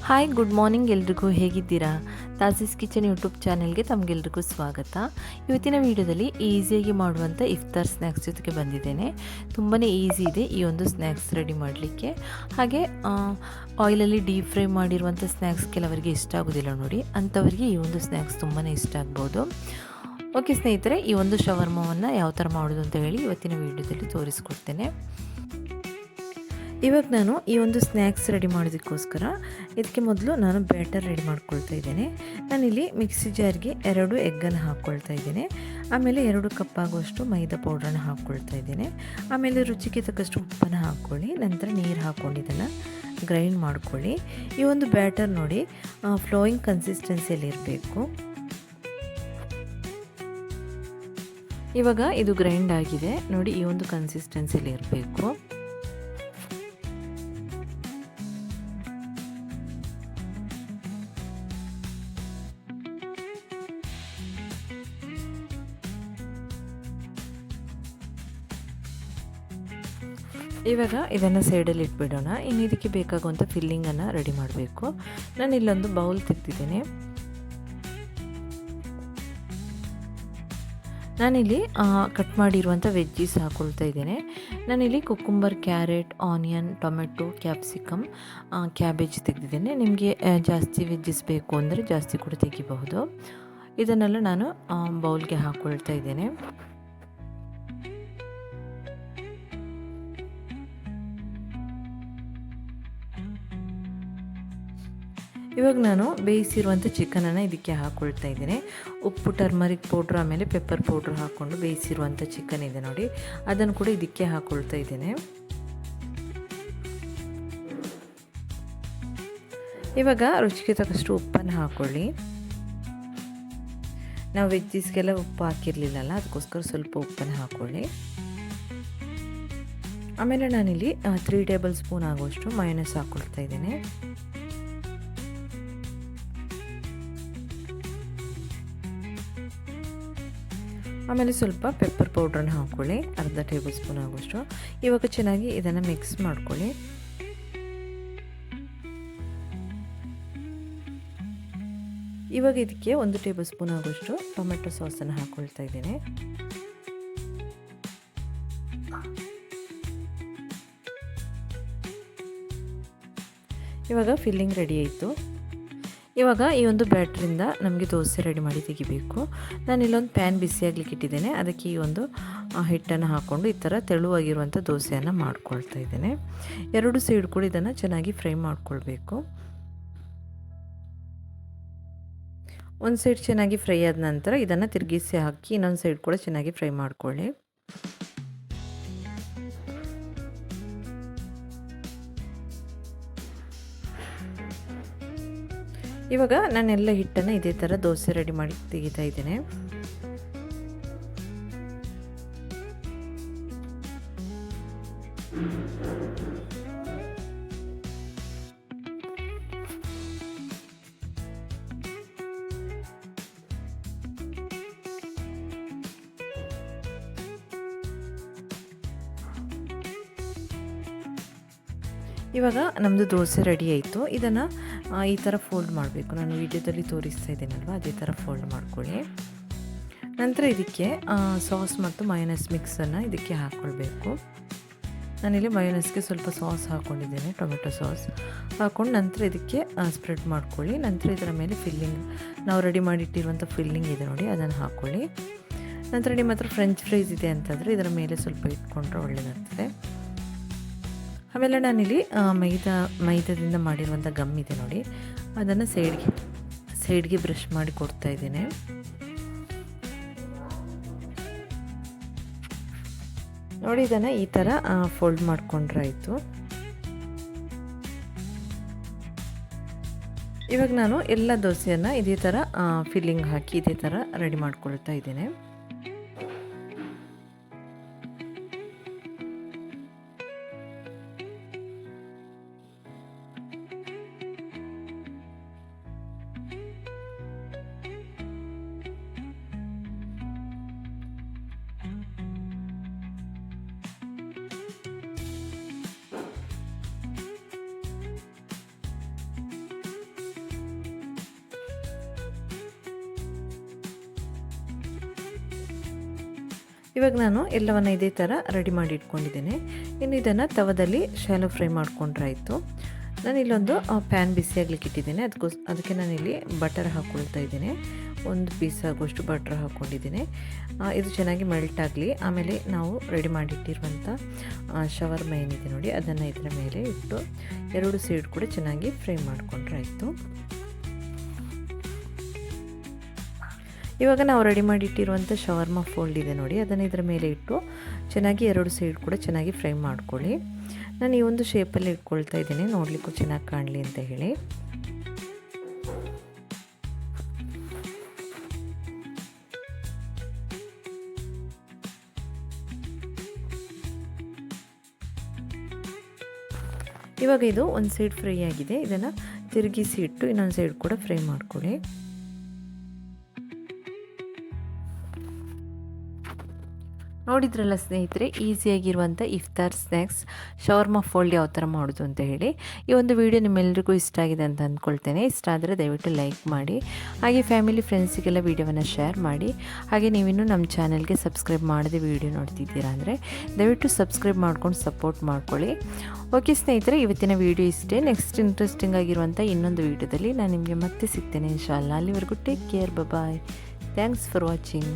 Hi good morning ಎಲ್ರಿಗೂ ಹೇಗಿದ್ದೀರಾ? ತಾಜೀಸ್ kitchen YouTube ಚಾನೆಲ್ಗೆ ತಮಗೆಲ್ರಿಗೂ ಸ್ವಾಗತ. ಇವತ್ತಿನ ವಿಡಿಯೋದಲ್ಲಿ ಈಸಿಯಾಗಿ ಮಾಡುವಂಥ ಇಫ್ತಾರ್ ಸ್ನ್ಯಾಕ್ಸ್ ಜೊತೆಗೆ ಬಂದಿದ್ದೇನೆ. ತುಂಬಾ ಈಸಿ ಇದೆ ಈ ಒಂದು ಸ್ನ್ಯಾಕ್ಸ್ ರೆಡಿ ಮಾಡಲಿಕ್ಕೆ. ಹಾಗೆ ಆಯಿಲಲ್ಲಿ ಡೀಪ್ ಫ್ರೈ ಮಾಡಿರುವಂಥ ಸ್ನ್ಯಾಕ್ಸ್ ಕೆಲವರಿಗೆ ಇಷ್ಟ ಆಗೋದಿಲ್ಲ ನೋಡಿ, ಅಂಥವರಿಗೆ ಈ ಒಂದು ಸ್ನ್ಯಾಕ್ಸ್ ತುಂಬಾ ಇಷ್ಟ ಆಗ್ಬೋದು. ಓಕೆ ಸ್ನೇಹಿತರೆ, ಈ ಒಂದು ಶವರ್ಮವನ್ನು ಯಾವ ಥರ ಮಾಡೋದು ಅಂತ ಹೇಳಿ ಇವತ್ತಿನ ವಿಡಿಯೋದಲ್ಲಿ ತೋರಿಸ್ಕೊಡ್ತೇನೆ. ಇವಾಗ ನಾನು ಈ ಒಂದು ಸ್ನ್ಯಾಕ್ಸ್ ರೆಡಿ ಮಾಡೋದಕ್ಕೋಸ್ಕರ ಇದಕ್ಕೆ ಮೊದಲು ನಾನು ಬ್ಯಾಟರ್ ರೆಡಿ ಮಾಡ್ಕೊಳ್ತಾ ಇದ್ದೇನೆ. ನಾನಿಲ್ಲಿ ಮಿಕ್ಸಿ ಜಾರ್ಗೆ 2 ಎಗ್ಗನ್ನು ಹಾಕ್ಕೊಳ್ತಾ ಇದ್ದೇನೆ. ಆಮೇಲೆ 2 ಕಪ್ ಆಗುವಷ್ಟು ಮೈದಾ ಪೌಡ್ರನ್ನು ಹಾಕ್ಕೊಳ್ತಾ ಇದ್ದೇನೆ. ಆಮೇಲೆ ರುಚಿಗೆ ತಕ್ಕಷ್ಟು ಉಪ್ಪನ್ನು ಹಾಕ್ಕೊಳ್ಳಿ. ನಂತರ ನೀರು ಹಾಕ್ಕೊಂಡು ಇದನ್ನು ಗ್ರೈಂಡ್ ಮಾಡ್ಕೊಳ್ಳಿ. ಈ ಒಂದು ಬ್ಯಾಟರ್ ನೋಡಿ ಫ್ಲೋಯಿಂಗ್ ಕನ್ಸಿಸ್ಟೆನ್ಸಿಯಲ್ಲಿ ಇರಬೇಕು. ಇವಾಗ ಇದು ಗ್ರೈಂಡ್ ಆಗಿದೆ ನೋಡಿ, ಈ ಒಂದು ಕನ್ಸಿಸ್ಟೆನ್ಸಿಯಲ್ಲಿ ಇರಬೇಕು. ಇವಾಗ ಇದನ್ನು ಸೈಡಲ್ಲಿ ಇಟ್ಬಿಡೋಣ. ಇನ್ನು ಇದಕ್ಕೆ ಬೇಕಾಗುವಂಥ ಫಿಲ್ಲಿಂಗನ್ನು ರೆಡಿ ಮಾಡಬೇಕು. ನಾನು ಇಲ್ಲೊಂದು ಬೌಲ್ ತೆಗೆದಿದ್ದೇನೆ. ನಾನಿಲ್ಲಿ ಕಟ್ ಮಾಡಿರುವಂಥ ವೆಜ್ಜೀಸ್ ಹಾಕ್ಕೊಳ್ತಾ ಇದ್ದೇನೆ. ನಾನಿಲ್ಲಿ cucumber, carrot, onion, tomato, capsicum, cabbage ತೆಗೆದಿದ್ದೇನೆ. ನಿಮಗೆ ಜಾಸ್ತಿ ವೆಜ್ಜೀಸ್ ಬೇಕು ಅಂದರೆ ಜಾಸ್ತಿ ಕೂಡ ತೆಗಿಬಹುದು. ಇದನ್ನೆಲ್ಲ ನಾನು ಬೌಲ್ಗೆ ಹಾಕ್ಕೊಳ್ತಾ ಇದ್ದೇನೆ. ಇವಾಗ ನಾನು ಬೇಯಿಸಿರುವಂಥ ಚಿಕನನ್ನು ಇದಕ್ಕೆ ಹಾಕ್ಕೊಳ್ತಾ ಇದ್ದೇನೆ. ಉಪ್ಪು, ಟರ್ಮರಿಕ್ ಪೌಡ್ರ್, ಆಮೇಲೆ ಪೆಪ್ಪರ್ ಪೌಡ್ರ್ ಹಾಕ್ಕೊಂಡು ಬೇಯಿಸಿರುವಂಥ ಚಿಕನ್ ಇದೆ ನೋಡಿ, ಅದನ್ನು ಕೂಡ ಇದಕ್ಕೆ ಹಾಕ್ಕೊಳ್ತಾ ಇದ್ದೇನೆ. ಇವಾಗ ರುಚಿಗೆ ತಕ್ಕಷ್ಟು ಉಪ್ಪನ್ನು ಹಾಕ್ಕೊಳ್ಳಿ. ನಾವು ವೆಜ್ಜೀಸ್ಗೆಲ್ಲ ಉಪ್ಪು ಹಾಕಿರಲಿಲ್ಲಲ್ಲ, ಅದಕ್ಕೋಸ್ಕರ ಸ್ವಲ್ಪ ಉಪ್ಪನ್ನು ಹಾಕ್ಕೊಳ್ಳಿ. ಆಮೇಲೆ ನಾನಿಲ್ಲಿ 3 ಟೇಬಲ್ ಸ್ಪೂನ್ ಆಗುವಷ್ಟು ಮಯೋನೈಸ್ ಹಾಕ್ಕೊಳ್ತಾ ಇದ್ದೇನೆ. ಆಮೇಲೆ ಸ್ವಲ್ಪ ಪೆಪ್ಪರ್ ಪೌಡ್ರನ್ನು ಹಾಕ್ಕೊಳ್ಳಿ, ಅರ್ಧ ಟೇಬಲ್ ಸ್ಪೂನ್ ಆಗುವಷ್ಟು. ಇವಾಗ ಚೆನ್ನಾಗಿ ಇದನ್ನು ಮಿಕ್ಸ್ ಮಾಡ್ಕೊಳ್ಳಿ. ಇವಾಗ ಇದಕ್ಕೆ 1 ಟೇಬಲ್ ಸ್ಪೂನ್ ಆಗುವಷ್ಟು ಟೊಮೆಟೊ ಸಾಸನ್ನು ಹಾಕ್ಕೊಳ್ತಾ ಇದ್ದೇನೆ. ಇವಾಗ ಫಿಲ್ಲಿಂಗ್ ರೆಡಿ ಆಯಿತು. ಇವಾಗ ಈ ಒಂದು ಬ್ಯಾಟ್ರಿಂದ ನಮಗೆ ದೋಸೆ ರೆಡಿ ಮಾಡಿ ತೆಗಿಬೇಕು. ನಾನು ಇಲ್ಲೊಂದು ಪ್ಯಾನ್ ಬಿಸಿಯಾಗ್ಲಿಕ್ಕೆ ಇಟ್ಟಿದ್ದೇನೆ. ಅದಕ್ಕೆ ಈ ಒಂದು ಹಿಟ್ಟನ್ನು ಹಾಕ್ಕೊಂಡು ಈ ಥರ ತೆಳುವಾಗಿರುವಂಥ ದೋಸೆಯನ್ನು ಮಾಡ್ಕೊಳ್ತಾ ಇದ್ದೇನೆ. 2 ಸೈಡ್ ಕೂಡ ಇದನ್ನು ಚೆನ್ನಾಗಿ ಫ್ರೈ ಮಾಡ್ಕೊಳ್ಬೇಕು. ಒಂದು ಸೈಡ್ ಚೆನ್ನಾಗಿ ಫ್ರೈ ಆದ ನಂತರ ಇದನ್ನು ತಿರುಗಿಸಿ ಹಾಕಿ ಇನ್ನೊಂದು ಸೈಡ್ ಕೂಡ ಚೆನ್ನಾಗಿ ಫ್ರೈ ಮಾಡ್ಕೊಳ್ಳಿ. ಇವಾಗ ನಾನೆಲ್ಲ ಹಿಟ್ಟನ್ನು ಇದೇ ಥರ ದೋಸೆ ರೆಡಿ ಮಾಡಿ ತೆಗಿತಾ ಇದ್ದೇನೆ. ಇವಾಗ ನಮ್ಮದು ದೋಸೆ ರೆಡಿ ಆಯಿತು. ಇದನ್ನು ಈ ಥರ ಫೋಲ್ಡ್ ಮಾಡಬೇಕು. ನಾನು ವಿಡಿಯೋದಲ್ಲಿ ತೋರಿಸ್ತಾ ಇದ್ದೇನಲ್ವ, ಅದೇ ಥರ ಫೋಲ್ಡ್ ಮಾಡ್ಕೊಳ್ಳಿ. ನಂತರ ಇದಕ್ಕೆ ಸಾಸ್ ಮತ್ತು ಮಯೋನೈಸ್ ಮಿಕ್ಸನ್ನು ಇದಕ್ಕೆ ಹಾಕ್ಕೊಳ್ಬೇಕು. ನಾನಿಲ್ಲಿ ಮಯೋನೈಸ್ಗೆ ಸ್ವಲ್ಪ ಸಾಸ್ ಹಾಕ್ಕೊಂಡಿದ್ದೇನೆ, ಟೊಮೆಟೊ ಸಾಸ್ ಹಾಕ್ಕೊಂಡು ನಂತರ ಇದಕ್ಕೆ ಸ್ಪ್ರೆಡ್ ಮಾಡ್ಕೊಳ್ಳಿ. ನಂತರ ಇದರ ಮೇಲೆ ಫಿಲ್ಲಿಂಗ್, ನಾವು ರೆಡಿ ಮಾಡಿಟ್ಟಿರುವಂಥ ಫಿಲ್ಲಿಂಗ್ ಇದೆ ನೋಡಿ, ಅದನ್ನು ಹಾಕ್ಕೊಳ್ಳಿ. ನಂತರ ನಿಮ್ಮ ಹತ್ರ ಫ್ರೆಂಚ್ ಫ್ರೈಸ್ ಇದೆ ಅಂತಂದರೆ ಇದರ ಮೇಲೆ ಸ್ವಲ್ಪ ಇಟ್ಕೊಂಡ್ರೆ ಒಳ್ಳೆಯದಾಗ್ತದೆ. ಆಮೇಲೆ ನಾನಿಲ್ಲಿ ಮೈದಾದಿಂದ ಮಾಡಿರುವಂಥ ಗಮ್ ಇದೆ ನೋಡಿ, ಅದನ್ನು ಸೈಡ್ಗೆ ಬ್ರಷ್ ಮಾಡಿ ಕೊಡ್ತಾ ಇದ್ದೇನೆ. ನೋಡಿ, ಇದನ್ನು ಈ ಥರ ಫೋಲ್ಡ್ ಮಾಡಿಕೊಂಡ್ರೆ ಆಯಿತು. ಇವಾಗ ನಾನು ಎಲ್ಲ ದೋಸೆಯನ್ನು ಇದೇ ಥರ ಫಿಲ್ಲಿಂಗ್ ಹಾಕಿ ಇದೇ ಥರ ರೆಡಿ ಮಾಡ್ಕೊಳ್ತಾ ಇದ್ದೇನೆ. ಇವಾಗ ನಾನು ಎಲ್ಲವನ್ನು ಇದೇ ಥರ ರೆಡಿ ಮಾಡಿ ಇಟ್ಕೊಂಡಿದ್ದೇನೆ. ಇನ್ನು ಇದನ್ನು ತವದಲ್ಲಿ ಶಾಲೋ ಫ್ರೈ ಮಾಡ್ಕೊಂಡ್ರಾಯಿತು. ನಾನಿಲ್ಲೊಂದು ಪ್ಯಾನ್ ಬಿಸಿಯಾಗ್ಲಿಕ್ಕೆ ಇಟ್ಟಿದ್ದೇನೆ. ಅದಕ್ಕೆ ನಾನಿಲ್ಲಿ ಬಟರ್ ಹಾಕ್ಕೊಳ್ತಾ ಇದ್ದೇನೆ. 1 ಪೀಸ್ ಆಗುವಷ್ಟು ಬಟರ್ ಹಾಕ್ಕೊಂಡಿದ್ದೀನಿ. ಇದು ಚೆನ್ನಾಗಿ ಮೆಲ್ಟ್ ಆಗಲಿ. ಆಮೇಲೆ ನಾವು ರೆಡಿ ಮಾಡಿಟ್ಟಿರುವಂಥ ಶವರ್ಮ ಏನಿದೆ ನೋಡಿ, ಅದನ್ನು ಇದರ ಮೇಲೆ ಇಟ್ಟು 2 ಸೈಡ್ ಕೂಡ ಚೆನ್ನಾಗಿ ಫ್ರೈ ಮಾಡ್ಕೊಂಡ್ರಾಯಿತು. ಇವಾಗ ನಾವು ರೆಡಿ ಮಾಡಿಟ್ಟಿರುವಂಥ ಶವರ್ಮ ಫೋಲ್ಡ್ ಇದೆ ನೋಡಿ, ಅದನ್ನು ಇದರ ಮೇಲೆ ಇಟ್ಟು ಚೆನ್ನಾಗಿ 2 ಸೈಡ್ ಕೂಡ ಚೆನ್ನಾಗಿ ಫ್ರೈ ಮಾಡ್ಕೊಳ್ಳಿ. ನಾನು ಈ ಒಂದು ಶೇಪಲ್ಲಿ ಇಟ್ಕೊಳ್ತಾ ಇದ್ದೀನಿ, ನೋಡಲಿಕ್ಕೂ ಚೆನ್ನಾಗಿ ಕಾಣಲಿ ಅಂತ ಹೇಳಿ. ಇವಾಗ ಇದು ಒಂದು ಸೈಡ್ ಫ್ರೈ ಆಗಿದೆ. ಇದನ್ನು ತಿರುಗಿಸಿ ಇಟ್ಟು ಇನ್ನೊಂದು ಸೈಡ್ ಕೂಡ ಫ್ರೈ ಮಾಡ್ಕೊಳ್ಳಿ. ನೋಡಿದ್ರಲ್ಲ ಸ್ನೇಹಿತರೆ, ಈಸಿಯಾಗಿರುವಂಥ ಇಫ್ತಾರ್ ಸ್ನ್ಯಾಕ್ಸ್ ಶವರ್ಮ ಫೋಲ್ಡ್ ಯಾವ ಥರ ಮಾಡೋದು ಅಂತ ಹೇಳಿ. ಈ ಒಂದು ವಿಡಿಯೋ ನಿಮ್ಮೆಲ್ಲರಿಗೂ ಇಷ್ಟ ಆಗಿದೆ ಅಂತ ಅಂದ್ಕೊಳ್ತೇನೆ. ಇಷ್ಟ ಆದರೆ ದಯವಿಟ್ಟು ಲೈಕ್ ಮಾಡಿ, ಹಾಗೆ ಫ್ಯಾಮಿಲಿ ಫ್ರೆಂಡ್ಸಿಗೆಲ್ಲ ವಿಡಿಯೋವನ್ನು ಶೇರ್ ಮಾಡಿ. ಹಾಗೆ ನೀವಿನ್ನೂ ನಮ್ಮ ಚಾನಲ್ಗೆ ಸಬ್ಸ್ಕ್ರೈಬ್ ಮಾಡದೆ ವಿಡಿಯೋ ನೋಡ್ತಿದ್ದೀರಾ ಅಂದರೆ ದಯವಿಟ್ಟು ಸಬ್ಸ್ಕ್ರೈಬ್ ಮಾಡ್ಕೊಂಡು ಸಪೋರ್ಟ್ ಮಾಡ್ಕೊಳ್ಳಿ. ಓಕೆ ಸ್ನೇಹಿತರೆ, ಇವತ್ತಿನ ವಿಡಿಯೋ ಇಷ್ಟೇ. ನೆಕ್ಸ್ಟ್ ಇಂಟ್ರೆಸ್ಟಿಂಗ್ ಆಗಿರುವಂಥ ಇನ್ನೊಂದು ವಿಡಿಯೋದಲ್ಲಿ ನಾನು ನಿಮಗೆ ಮತ್ತೆ ಸಿಗ್ತೇನೆ ಇನ್ಶಾಅಲ್ಲಾ. ಅಲ್ಲಿವರೆಗೂ take care, bye. Thanks for watching.